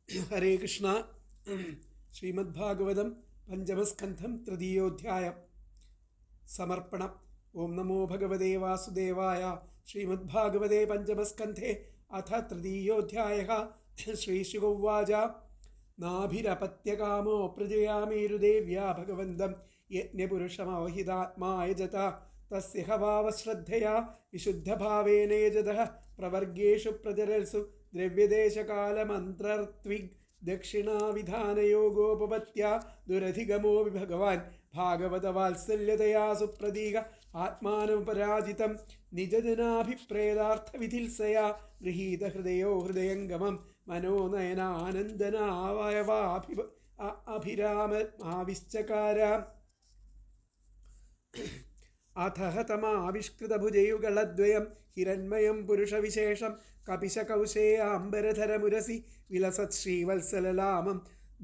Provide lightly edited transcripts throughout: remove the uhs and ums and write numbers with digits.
ഹരേ കൃഷ്ണ. ശ്രീമദ്ഭാഗവതം പഞ്ചമസ്കന്ധം തൃതീയോധ്യായം സമർപ്പണം. ഓം നമോ ഭഗവതേ വാസുദേവായ. ശ്രീമദ്ഭാഗവതേ പഞ്ചമസ്കന്ധേ അഥ തൃതീയോധ്യായഃ. ശ്രീശുകോവാച നാഭിരപത്യകാമോ പ്രജയാമേരുദേവ്യാ ഭഗവന്തം യജ്ഞപുരുഷമവഹിതാത്മാ യജത തസ്യ ഹവാവശ്രദ്ധയാ വിശുദ്ധഭാവേന യജതഃ പ്രവർഗേഷു പ്രചരൽസു ദ്രവ്യദേശകാലമന്ത്രർത്വിഗ് ദക്ഷിണാവിധാനയോഗോപപത്യാ ദുരധിഗമോ ഭഗവാൻ ഭാഗവതവാത്സല്യതയാ സുപ്രതീക ആത്മാനമുപരാജിതം നിജജനാഭിപ്രേതാർത്ഥവിധിൽസയാ ഗൃഹീത ഹൃദയോ ഹൃദയംഗമം മനോനയനാനന്ദനാവയവാഭിരാമ അഥഹതമാവിഷ്കൃതഭുജയുഗളദ്വയം ഹിരൺമയം പുരുഷവിശേഷം കപിശകൗശേയാംബരധരമുരസി വിലസത് ശ്രീവത്സലലാമം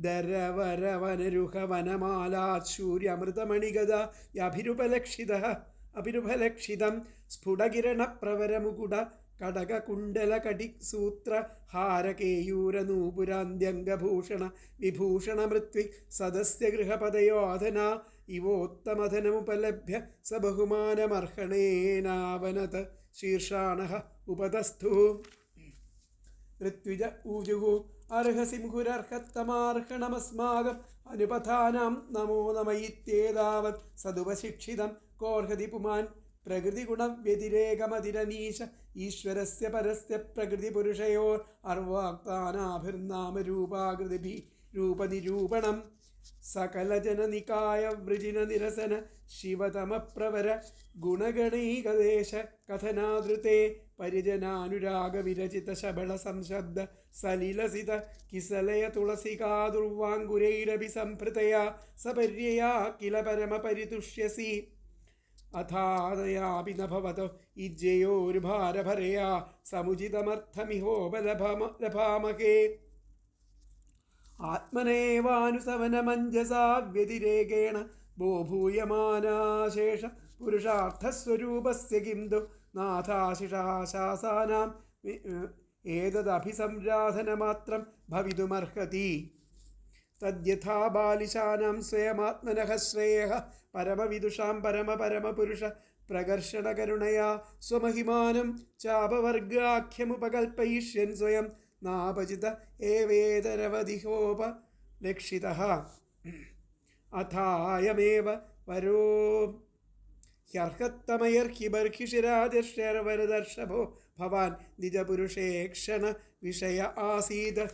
ദരവരവനരുഹവനമാലാച്ഛൂര്യമൃതമണിഗദാഭിരുപലക്ഷിതം സ്ഫുടകിരണപ്രവരമുകുട കടകകുണ്ടലകടിസൂത്രഹാരകേയൂരനൂപുരാന്ത്യംഗഭൂഷണ വിഭൂഷണമൃത്വി സദസ്യ ഗൃഹപദയോധന ഇവോത്തമധനമുപലഭ്യ സ ബഹുമാനമർഹണേനാവനത് ശീർഷാണഃ ഉപതസ്ഥു. ഋത്വിജ ഊജുഹു അർഹസി മുഹുരർഹത്തമാർഹണമസ്മാകം അനുപഥാനാം നമോ നമയിത്യേതാവത് സദുപശിക്ഷിതം കോർഹതി പുമാൻ പ്രകൃതിഗുണവ്യതിരേകമതിരനീശ ഈശ്വരസ്യ പരസ്യ പ്രകൃതിപുരുഷയോർ അർവാക്താനാഭിർനാമരൂപാകൃതിഭി രൂപനിരൂപണം സകലജനനികായ വൃജിന നിരസന ശിവതമപ്രവര ഗുണഗണൈകദേശ കഥനാദൃത്തെ പരിജനാനുരാഗ വിരചിത ശബള സംശബ്ദ സലിലസിത കിസലയ തുളസികാദുർവാങ്കുരൈരഭി സംഭൃതയാ സപര്യയാ കില പരമപരിതുഷ്യസി അഥാദയാപി ന ഭവതോ ഇജ്ജയോരുഭാരഭരയാ സമുചിതമർത്ഥമിഹോപലഭാമഹേ ആത്മനേവാനുസവനമഞ്ജസാ വ്യതിരേകേണ ബോഭൂയമാനാശേഷ പുരുഷാർത്ഥസ്വരൂപസ്യ കിന്തു നാഥാശിഷാശാസാനാം ഏതദഭിസംരാധനമാത്രം ഭവിതുമർഹതി തദ്യഥാ ബാലിശാനാം സ്വയമാത്മനഃ ശ്രേയഃ പരമവിദുഷാം പരമപരമപുരുഷ പ്രകർഷണകരുണയാ സ്വമഹിമാനം ചാപവർഗാഖ്യമുപകൽപ്പയിഷ്യൻ സ്വയം നാപചിത ഏവേതരവധിഹോപലക്ഷിതഃ അഥായമേവ വരോ ഹ്യർഹത്തമയർഹി ബർഹിഷിരാജർഷർവരദർഷഭോ ഭവാൻ നിജപുരുഷേക്ഷണ വിഷയ ആസീത്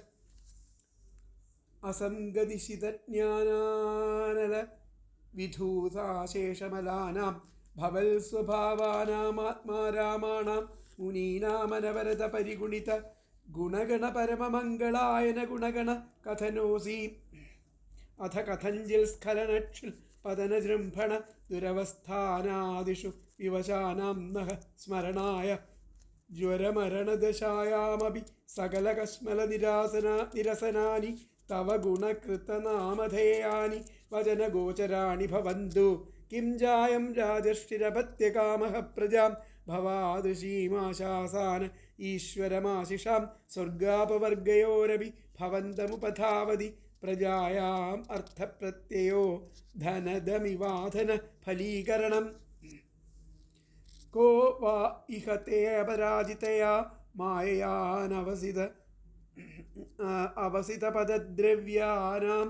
അസംഗതിശിതജ്ഞാനാനല വിധൂതാശേഷമലാനാം ഭവൽ സ്വഭാവാനാമാത്മാരാമാണാം മുനീനാമനവരത പരിഗുണിത ഗുണഗണ പരമമംഗളായന ഗുണഗണ കഥനോസി അഥ കഥഞ്ചിൽ സ്ഖലനക്ഷുൽ പതനജൃംഭണ ദുരവസ്ഥാനാദിഷു വിവശാനാം നഃ സ്മരണായ ജ്വരമരണദശായാമപി സകലകശ്മല നിരസനാനി തവ ഗുണകൃതനാമധേയാനി വചനഗോചരാണി ഭവന്തു കിം ജായം രാജർഷിരപത്യകാമഃ പ്രജാം ഭവാദൃശീമാശാസാന ഈശ്വരമാശിഷാം സ്വർഗാപവർഗയോരപി ഭവന്തമുപധാവതി പ്രജായാം അർത്ഥപ്രത്യയോ ധനദമിവാധന ഫലീകരണം കോ വാ ഇഹത്തെ അപരാജിതയാ അവസിതപദദ്രവ്യാനാം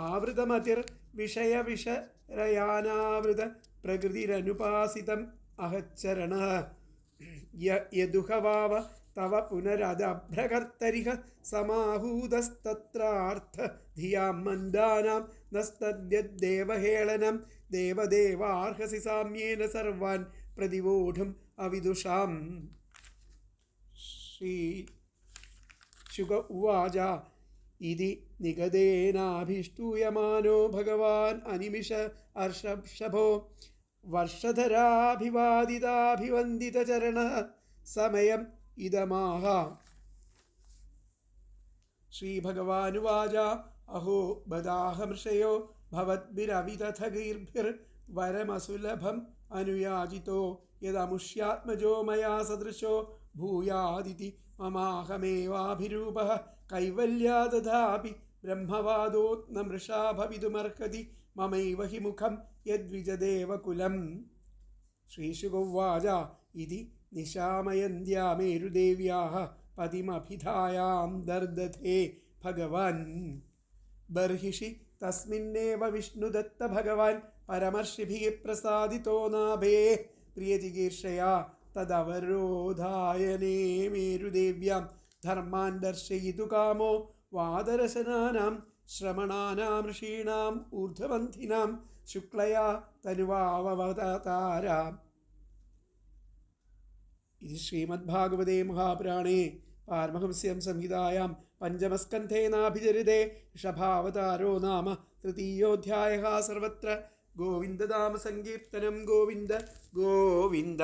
ആവൃതമതിർ വിഷയവിഷരയാനാവൃത പ്രകൃതിരനുപാസിതം അഹച്ചരണഃ യദുഹവാവ തവ പുനരദഭ്രകർത്തരിഹ സമാഹൂതസ്തത്രാർത്ഥ ധിയാം മന്ദാനാം നസ്തദ്യദ്ദേവഹേളനം ദേവദേവാർഹസി സാമ്യേന സർവാൻ പ്രതിവോഢും അവിദുഷാം. ശ്രീ ശുക ഉവാച ഇതി നിഗദേനാഭിഷ്ടൂയമാനോ ഭഗവാൻ അനിമിഷ അർഷഭോ വർഷധരാഭിവാദിതാഭിവന്ദിതചരണ സമയം ഇദമാഹ. ശ്രീഭഗവാനുവാച അഹോ ബദാഹമൃഷയോ ഭവദ്ഭിരവിതഥഗീർഭിർവരമസുലഭം അനുയാജിതോ യദമുഷ്യാത്മജോ മയാ സദൃശോ ഭൂയാദിതി മമാഹമേവാഭിരൂപഃ കൈവല്യാദധാപി ബ്രഹ്മവാദോ ന മൃഷാ ഭവിതുമർഹതി മമൈവ ഹി മുഖം യദ്വിജദേവകുലം. ശ്രീശുകോവാച ഇതി നിശാമയന്ത്യാമേരുദേവ്യാः പതിമഭിധായാം ദർദധേ ഭഗവാൻ. ബർഹിഷി തസ്മിന്നേവ വിഷ്ണുദത്ത ഭഗവാൻ പരമർഷിഭിः പ്രസാദിതോ നാഭേ പ്രിയചികീർഷയാ തദവരോധായനേ മേരുദേവ്യാം ധർമാൻ ദർശയിതു കാമോ വാദരശനാനാം ശ്രമണാനാം ഋഷീണാം ഊർധ്വപന്ഥിനാം ശുക്ലയാ തനുവാവതാരാം. ഇത് ശ്രീമദ്ഭാഗവതേ മഹാപുരാണേ പാരമഹംസ്യം സംഹിതായാം പഞ്ചമസ്കന്ധേനാഭിചരിതേ ഋഷഭാവതാരോ നാമ തൃതീയോധ്യായഃ. സർവത്ര ഗോവിന്ദനാമ സങ്കീർത്തനം. ഗോവിന്ദ ഗോവിന്ദ.